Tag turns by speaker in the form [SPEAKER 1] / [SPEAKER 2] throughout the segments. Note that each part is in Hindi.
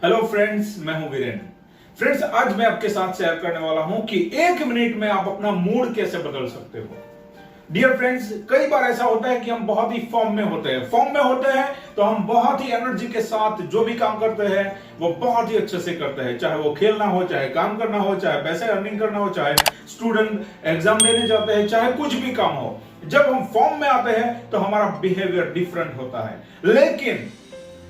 [SPEAKER 1] हेलो फ्रेंड्स, मैं हूं वीरेंद्र। फ्रेंड्स, आज मैं आपके साथ शेयर करने वाला हूं कि 1 मिनट में आप अपना मूड कैसे बदल सकते हो। डियर फ्रेंड्स, कई बार ऐसा होता है कि हम बहुत ही फॉर्म में होते हैं तो हम बहुत ही एनर्जी के साथ जो भी काम करते हैं वो बहुत ही अच्छे से करते हैं, चाहे वो खेलना हो, चाहे काम करना हो, चाहे पैसे अर्निंग करना हो, चाहे स्टूडेंट एग्जाम देने जाते हैं, चाहे कुछ भी काम हो। जब हम फॉर्म में आते हैं तो हमारा बिहेवियर डिफरेंट होता है।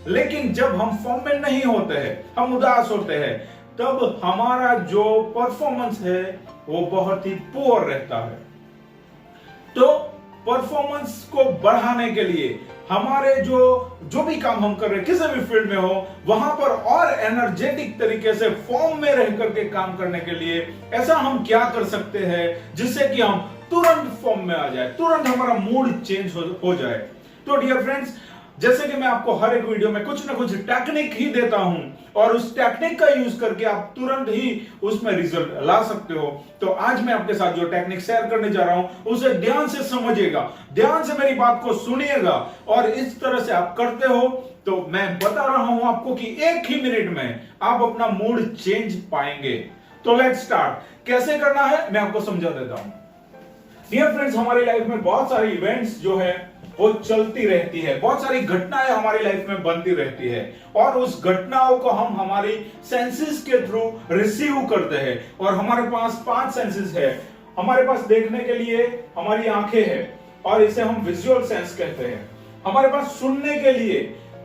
[SPEAKER 1] लेकिन जब हम फॉर्म में नहीं होते हैं, हम उदास होते हैं, तब हमारा जो परफॉर्मेंस है वो बहुत ही पुअर रहता है। तो परफॉर्मेंस को बढ़ाने के लिए हमारे जो भी काम हम कर रहे हैं, किसी भी फील्ड में हो, वहां पर और एनर्जेटिक तरीके से फॉर्म में रह करके काम करने के लिए ऐसा हम क्या कर सकते हैं जिससे कि हम तुरंत फॉर्म में आ जाए, तुरंत हमारा मूड चेंज हो जाए। तो डियर फ्रेंड्स, जैसे कि मैं आपको हर एक वीडियो में कुछ ना कुछ टेक्निक ही देता हूं और उस टेक्निक का यूज करके आप तुरंत ही उसमें रिजल्ट ला सकते हो। तो आज मैं आपके साथ जो टेक्निक शेयर करने जा रहा हूं उसे ध्यान से समझिएगा, ध्यान से मेरी बात को सुनिएगा और इस तरह से आप करते हो तो मैं बता रहा हूं आपको कि 1 मिनट में आप अपना मूड चेंज पाएंगे। तो लेट्स स्टार्ट। कैसे करना है मैं आपको समझा देता हूं। डियर फ्रेंड्स, हमारी लाइफ में बहुत सारी इवेंट्स जो है वो चलती रहती है, बहुत सारी घटनाएं हमारी लाइफ में बनती रहती है और उस घटनाओं को हम हमारी सेंसेस के थ्रू रिसीव करते हैं। और हमारे पास 5 सेंसेस है। हमारे पास देखने के लिए हमारी आंखें हैं और इसे हम विजुअल सेंस कहते हैं। हमारे पास सुनने के लिए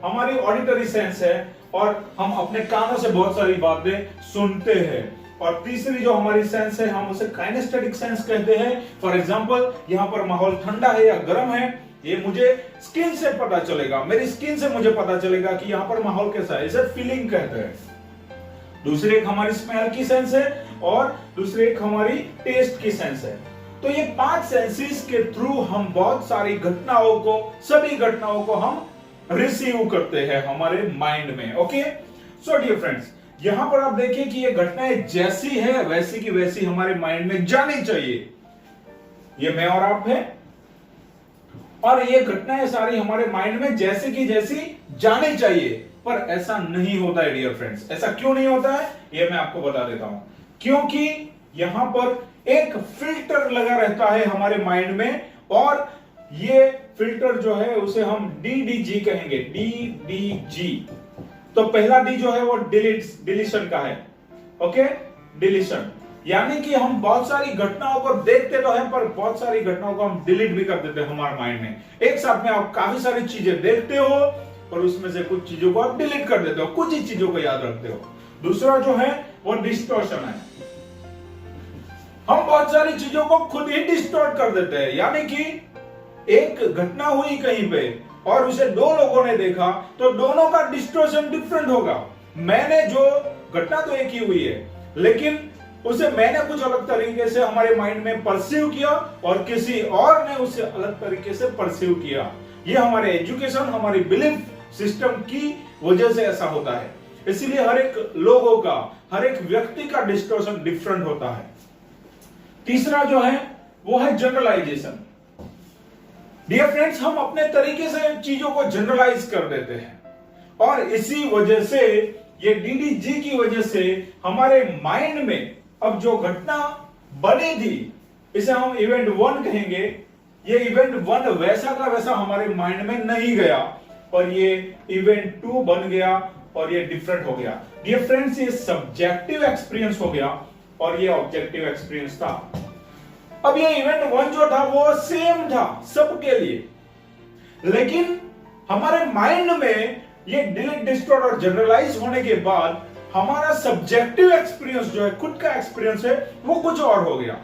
[SPEAKER 1] हमारी ऑडिटरी सेंस है और हम अपने कानों से बहुत सारी बातें सुनते हैं। और तीसरी जो हमारी सेंस है हम उसे काइनेस्थेटिक सेंस कहते हैं। फॉर एग्जांपल, यहां पर माहौल ठंडा है या गर्म है, ये मुझे स्किन से पता चलेगा, मेरी स्किन से मुझे पता चलेगा कि यहां पर माहौल कैसा है, इसे फीलिंग कहते हैं। दूसरी एक हमारी स्मेल की सेंस है और दूसरी एक हमारी टेस्ट की सेंस है। तो ये 5 सेंसेस के थ्रू हम बहुत सारी घटनाओं को, सभी घटनाओं को हम रिसीव करते हैं हमारे माइंड में। ओके, सो डियर फ्रेंड्स, यहां पर आप देखिए कि ये घटनाएं जैसी है वैसी की वैसी हमारे माइंड में जानी चाहिए। ये मैं और आप है और ये घटनाएं सारी हमारे माइंड में जैसे की जैसी जानी चाहिए, पर ऐसा नहीं होता है डियर फ्रेंड्स। ऐसा क्यों नहीं होता है ये मैं आपको बता देता हूं। क्योंकि यहां पर एक फिल्टर लगा रहता है हमारे माइंड में और ये फिल्टर जो है उसे हम DDG कहेंगे, DDG। तो पहला डी जो है वो डिलीशन का है। ओके, डिलीशन यानी कि हम बहुत सारी घटनाओं को देखते तो हैं पर बहुत सारी घटनाओं को हम डिलीट भी कर देते हैं हमारे माइंड में। एक साथ में आप काफी सारी चीजें देखते हो और उसमें से कुछ चीजों को आप डिलीट कर देते हो, कुछ ही चीजों को याद रखते हो। दूसरा जो है वो डिस्टॉर्शन है। हम बहुत सारी चीजों को खुद ही डिस्टॉर्ट कर देते हैं, यानी कि एक घटना हुई कहीं पे और उसे 2 लोगों ने देखा तो दोनों का डिस्टॉर्शन डिफरेंट होगा। मैंने जो घटना तो एक ही हुई है लेकिन उसे मैंने कुछ अलग तरीके से हमारे माइंड में परसीव किया और किसी और ने उसे अलग तरीके से परसीव किया। ये हमारे एजुकेशन, हमारी बिलीफ सिस्टम की वजह से ऐसा होता है। इसीलिए हर एक लोगों का, हर एक व्यक्ति का डिस्टॉर्शन डिफरेंट होता है। तीसरा जो है वो है जनरलाइजेशन। डियर फ्रेंड्स, हम अपने तरीके से चीजों को जनरलाइज कर देते हैं और इसी वजह से, ये DDG की वजह से हमारे माइंड में अब जो घटना बनी थी इसे हम इवेंट 1 कहेंगे। ये इवेंट 1 वैसा का वैसा हमारे माइंड में नहीं गया और ये इवेंट 2 बन गया और ये डिफरेंट हो गया। डियर फ्रेंड्स, ये सब्जेक्टिव एक्सपीरियंस हो गया और ये ऑब्जेक्टिव एक्सपीरियंस था। अब ये इवेंट 1 जो था वो सेम था सबके लिए, लेकिन हमारे माइंड में ये डिलीट, डिस्टॉर्ट और जनरलाइज होने के बाद हमारा सब्जेक्टिव एक्सपीरियंस जो है, खुद का एक्सपीरियंस है, वो कुछ और हो गया।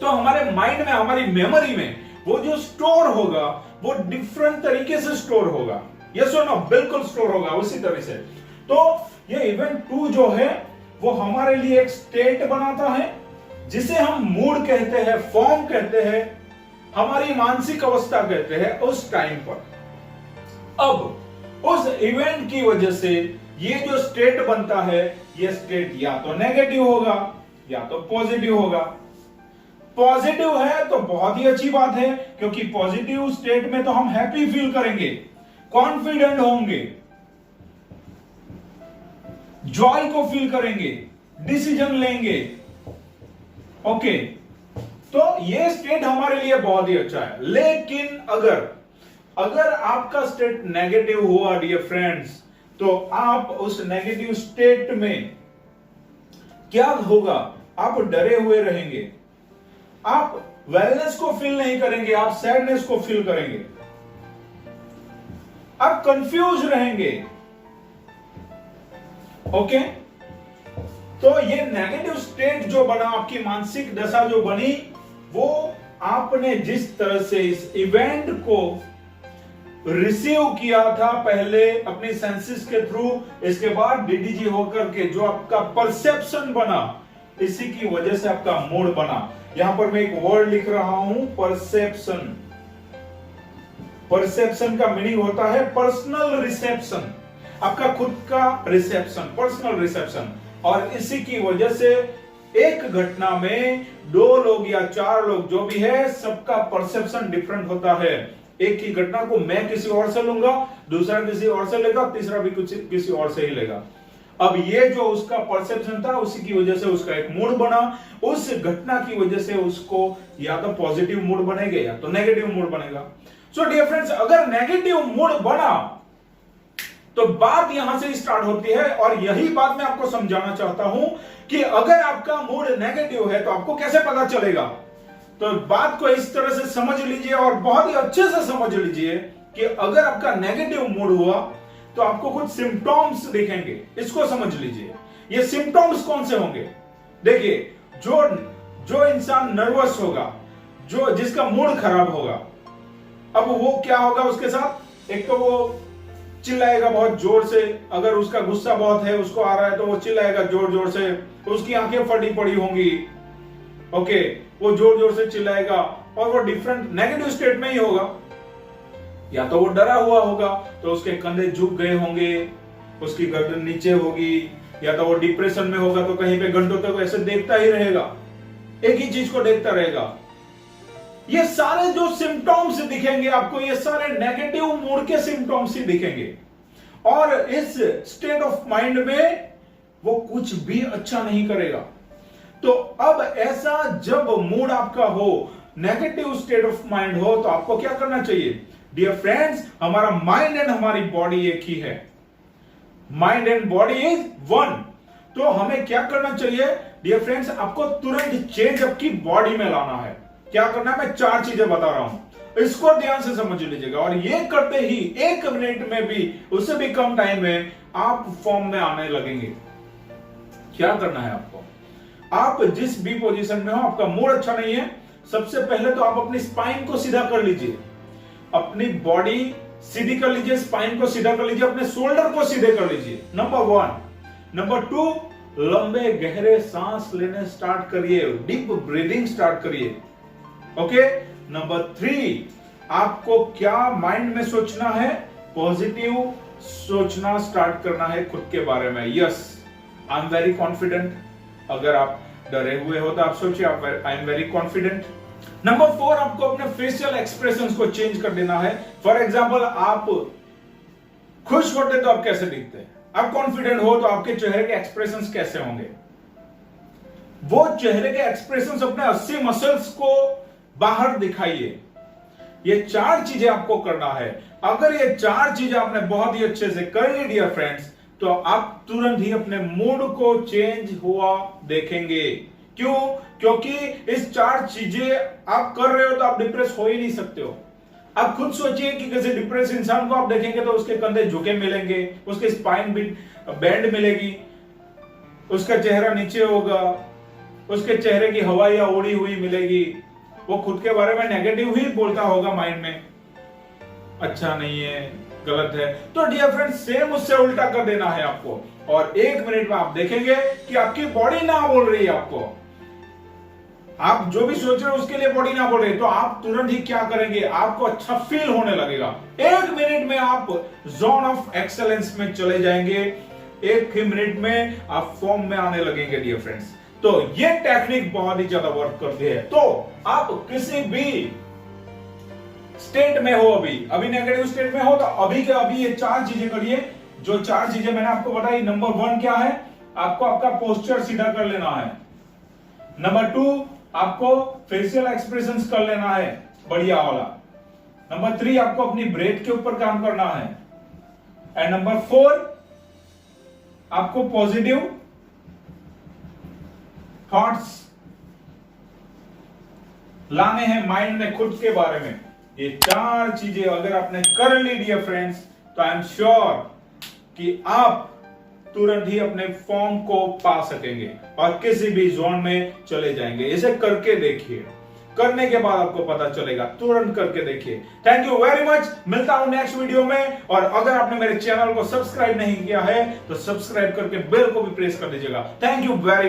[SPEAKER 1] तो हमारे माइंड में, हमारी मेमोरी में वो जो स्टोर होगा वो डिफरेंट तरीके से स्टोर होगा। यस और नो? बिल्कुल स्टोर होगा उसी तरह से। तो ये इवेंट 2 जो है वो हमारे लिए एक स्टेट बनाता है जिसे हम मूड कहते हैं, फॉर्म कहते हैं, हमारी मानसिक अवस्था कहते हैं उस टाइम पर। अब उस इवेंट की वजह से ये जो स्टेट बनता है, ये स्टेट या तो नेगेटिव होगा या तो पॉजिटिव होगा। पॉजिटिव है तो बहुत ही अच्छी बात है, क्योंकि पॉजिटिव स्टेट में तो हम हैप्पी फील करेंगे, कॉन्फिडेंट होंगे, जॉय को फील करेंगे, डिसीजन लेंगे। ओके, तो ये स्टेट हमारे लिए बहुत ही अच्छा है। लेकिन अगर आपका स्टेट नेगेटिव हुआ डियर फ्रेंड्स, तो आप उस नेगेटिव स्टेट में क्या होगा? आप डरे हुए रहेंगे, आप वेलनेस को फील नहीं करेंगे, आप सैडनेस को फील करेंगे, आप कंफ्यूज रहेंगे। ओके, तो ये नेगेटिव स्टेट जो बना, आपकी मानसिक दशा जो बनी, वो आपने जिस तरह से इस इवेंट को रिसीव किया था पहले अपनी सेंसेस के थ्रू, इसके बाद डीडीजी होकर के जो आपका परसेप्शन बना, इसी की वजह से आपका मूड बना। यहां पर मैं एक वर्ड लिख रहा हूं, परसेप्शन। परसेप्शन का मीनिंग होता है पर्सनल रिसेप्शन, आपका खुद का रिसेप्शन, पर्सनल रिसेप्शन। और इसी की वजह से एक घटना में 2 लोग या 4 लोग जो भी है, सबका परसेप्शन डिफरेंट होता है। एक ही घटना को मैं किसी और से लूंगा, दूसरा किसी और से लेगा, तीसरा भी कुछ किसी और से ही लेगा। अब ये जो उसका परसेप्शन था, उसी की वजह से उसका एक मूड बना। उस घटना की वजह से उसको या तो पॉजिटिव मूड बनेगा या तो नेगेटिव मूड बनेगा। सो डियर फ्रेंड्स, अगर नेगेटिव मूड बना तो बात यहां से स्टार्ट होती है, और यही बात मैं आपको समझाना चाहता हूं कि अगर आपका मूड नेगेटिव है तो आपको कैसे पता चलेगा। तो बात को इस तरह से समझ लीजिए और बहुत ही अच्छे से समझ लीजिए कि अगर आपका नेगेटिव मूड हुआ तो आपको कुछ सिम्टम्स दिखेंगे। इसको समझ लीजिए, ये सिम्टम्स कौन से होंगे। देखिए, जो इंसान नर्वस होगा, जिसका मूड खराब होगा, अब वो क्या होगा उसके साथ? एक तो वो चिल्लाएगा बहुत जोर से, अगर उसका गुस्सा बहुत है, उसको आ रहा है, तो वो चिल्लाएगा जोर जोर से, उसकी आंखें फटी पड़ी होंगी। ओके, वो जोर जोर से चिल्लाएगा और वो डिफरेंट नेगेटिव स्टेट में ही होगा। या तो वो डरा हुआ होगा तो उसके कंधे झुक गए होंगे, उसकी गर्दन नीचे होगी, या तो वो डिप्रेशन में होगा तो कहीं पे घंटों तक ऐसे देखता ही रहेगा, एक ही चीज को देखता रहेगा। ये सारे जो सिम्टम्स दिखेंगे आपको, ये सारे नेगेटिव मूड के सिम्टम्स ही दिखेंगे। और इस स्टेट ऑफ माइंड में वो कुछ भी अच्छा नहीं करेगा। तो अब ऐसा जब मूड आपका हो, नेगेटिव स्टेट ऑफ माइंड हो, तो आपको क्या करना चाहिए डियर फ्रेंड्स? हमारा माइंड एंड हमारी बॉडी एक ही है, mind and body is one. तो हमें क्या करना चाहिए डियर फ्रेंड्स? आपको तुरंत चेंज आपकी बॉडी में लाना है। क्या करना है? मैं 4 चीजें बता रहा हूं, इसको ध्यान से समझ लीजिएगा। और ये करते ही 1 मिनट में भी, उससे भी कम टाइम में आप फॉर्म में आने लगेंगे। क्या करना है आपको? आप जिस भी पोजीशन में हो, आपका मूड अच्छा नहीं है, सबसे पहले तो आप अपनी स्पाइन को सीधा कर लीजिए, अपनी बॉडी सीधी कर लीजिए, स्पाइन को सीधा कर लीजिए, अपने शोल्डर को सीधे कर लीजिए, नंबर 1। नंबर 2, लंबे गहरे सांस लेने स्टार्ट करिए, डीप ब्रीदिंग स्टार्ट करिए। ओके, नंबर 3, आपको क्या माइंड में सोचना है? पॉजिटिव सोचना स्टार्ट करना है खुद के बारे में। Yes, I am very confident. अगर आप डरे हुए हो तो आप सोचिए I am very confident. Number 4, आपको अपने फेशियल एक्सप्रेशंस को चेंज कर देना है। फॉर एग्जांपल, आप खुश होते तो आप कैसे दिखते हैं? आप कॉन्फिडेंट हो तो आपके चेहरे के एक्सप्रेशंस कैसे होंगे? वो चेहरे के एक्सप्रेशंस अपने 80 मसल्स को बाहर दिखाइए। ये 4 चीजें आपको करना है। अगर ये 4 चीजें आपने बहुत ही अच्छे से कर ली डियर फ्रेंड्स, तो आप तुरंत ही अपने मूड को चेंज हुआ देखेंगे। क्यों? क्योंकि इस 4 चीजें आप कर रहे हो तो आप डिप्रेस हो ही नहीं सकते हो। आप खुद सोचिए कि किसी डिप्रेस इंसान को आप देखेंगे तो उसके कंधे झुके मिलेंगे, उसके स्पाइन भी बैंड मिलेगी, उसका चेहरा नीचे होगा, उसके चेहरे की हवाइयां उड़ी हुई मिलेगी, वो खुद के बारे में नेगेटिव ही बोलता होगा माइंड में, अच्छा नहीं है, गलत है। तो डियर फ्रेंड्स, सेम उससे उल्टा कर देना है आपको, और 1 मिनट में आप देखेंगे कि आपकी बॉडी ना बोल रही है आपको, आप जो भी सोच रहे हो उसके लिए बॉडी ना बोल रही, तो आप तुरंत ही क्या करेंगे? आपको अच्छा फील होने लगेगा। 1 मिनट में आप जोन ऑफ एक्सेलेंस में चले जाएंगे, 1 ही मिनट में आप फॉर्म में आने लगेंगे डियर फ्रेंड्स। तो ये टेक्निक बहुत ही ज्यादा वर्क करती है। तो आप किसी भी स्टेट में हो, अभी नेगेटिव स्टेट में हो, तो अभी के अभी ये 4 चीजें करिए। जो 4 चीजें मैंने आपको बताई, नंबर 1 क्या है, आपको आपका पोस्चर सीधा कर लेना है। नंबर 2 आपको फेशियल एक्सप्रेशंस कर लेना है बढ़िया वाला। नंबर 3 आपको अपनी ब्रेथ के ऊपर काम करना है। एंड नंबर 4 आपको पॉजिटिव थॉट्स लाने हैं माइंड में खुद के बारे में। ये 4 चीजें अगर आपने कर ली डियर फ्रेंड्स, तो आई एम श्योर कि आप तुरंत ही अपने फॉर्म को पा सकेंगे और किसी भी जोन में चले जाएंगे। इसे करके देखिए, करने के बाद आपको पता चलेगा, तुरंत करके देखिए। थैंक यू वेरी मच, मिलता हूं नेक्स्ट वीडियो में। और अगर आपने मेरे चैनल को सब्सक्राइब नहीं किया है तो सब्सक्राइब करके बेल को भी प्रेस कर दीजिएगा। Thank you very much.